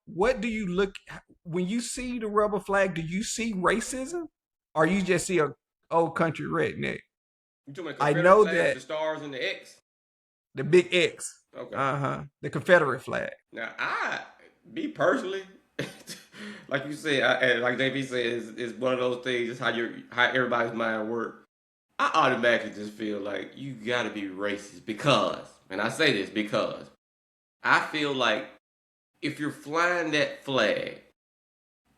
what do you look when you see the rebel flag? Do you see racism, or you just see a old country redneck? You talking about I Confederate know flag with that the stars and the X? the big X, Okay. the Confederate flag. Now, me personally, like you said, and like JP said, it's one of those things. It's how everybody's mind works. I automatically just feel like you gotta be racist because, and I say this because I feel like if you're flying that flag,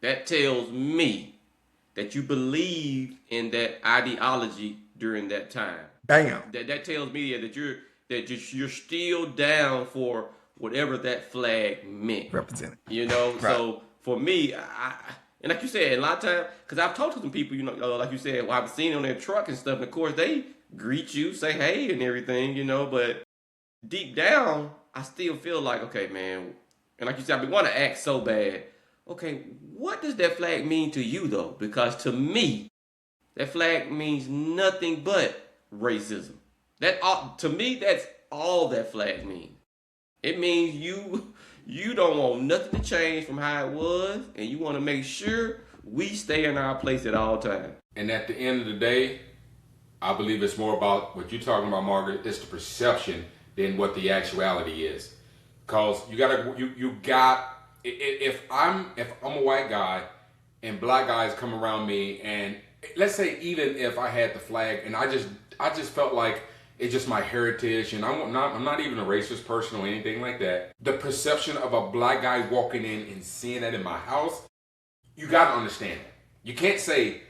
that tells me that you believe in that ideology during that time. Bam, That tells me that you're still down for whatever that flag meant. represented. Right. So for me, and like you said, a lot of times, because I've talked to some people, like you said, well, I've seen on their truck and stuff, and of course they greet you, say hey and everything, but deep down, I still feel like, okay, man, and like you said, I want to act so bad. Okay, what does that flag mean to you though? Because to me, that flag means nothing but racism. To me, that's all that flag means. It means you don't want nothing to change from how it was, and you want to make sure we stay in our place at all times. And at the end of the day, I believe it's more about what you're talking about, Margaret. It's the perception than what the actuality is. Cause you got if I'm a white guy and black guys come around me, and let's say even if I had the flag and I just felt like it's just my heritage, and I'm not even a racist person or anything like that. The perception of a black guy walking in and seeing that in my house, you got to understand it. You can't say,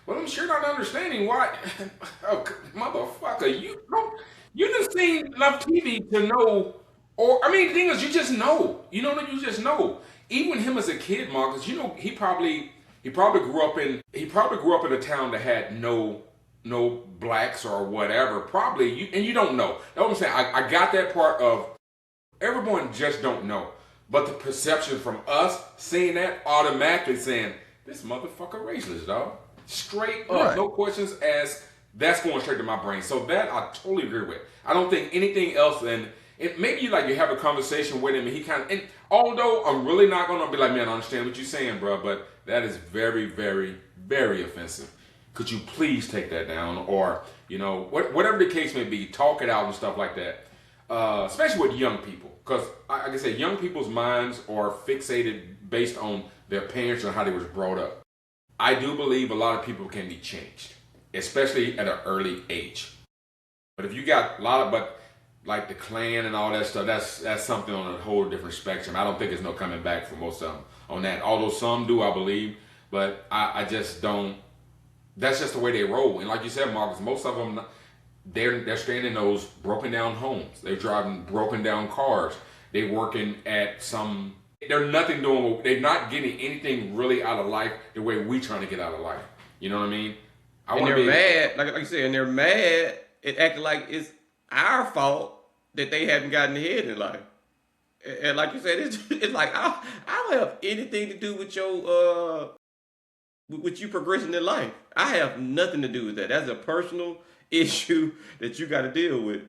well, I'm sure not understanding why. Oh, motherfucker, you just seen enough TV to know. Or I mean, the thing is, you just know. You just know. Even him as a kid, Marcus, he probably grew up in a town that had no blacks or whatever. Probably you don't know. That's what I'm saying. I got that part of everyone just don't know. But the perception from us seeing that automatically saying, this motherfucker racist, dog. Straight up, Right. no questions asked. That's going straight to my brain. So that I totally agree with. I don't think anything else. And maybe you have a conversation with him, and he kind of. And although I'm really not gonna be like, man, I understand what you're saying, bro, but that is very, very, very offensive. Could you please take that down, or whatever the case may be, talk it out and stuff like that. Especially with young people, because like I said, young people's minds are fixated based on their parents and how they was brought up. I do believe a lot of people can be changed, especially at an early age. But if you got but like the Klan and all that stuff, that's something on a whole different spectrum. I don't think there's no coming back for most of them on that. Although some do, I believe, but I just don't. That's just the way they roll. And like you said, Marcus, most of them, they're staying in those broken down homes. They're driving broken down cars. They're working at some. They're nothing doing. They're not getting anything really out of life the way we trying to get out of life. You know what I mean? And they're mad, like you said, and they're mad. It acting like it's our fault that they haven't gotten ahead in life. And like you said, it's like I don't have anything to do with with you progressing in life. I have nothing to do with that. That's a personal issue that you got to deal with.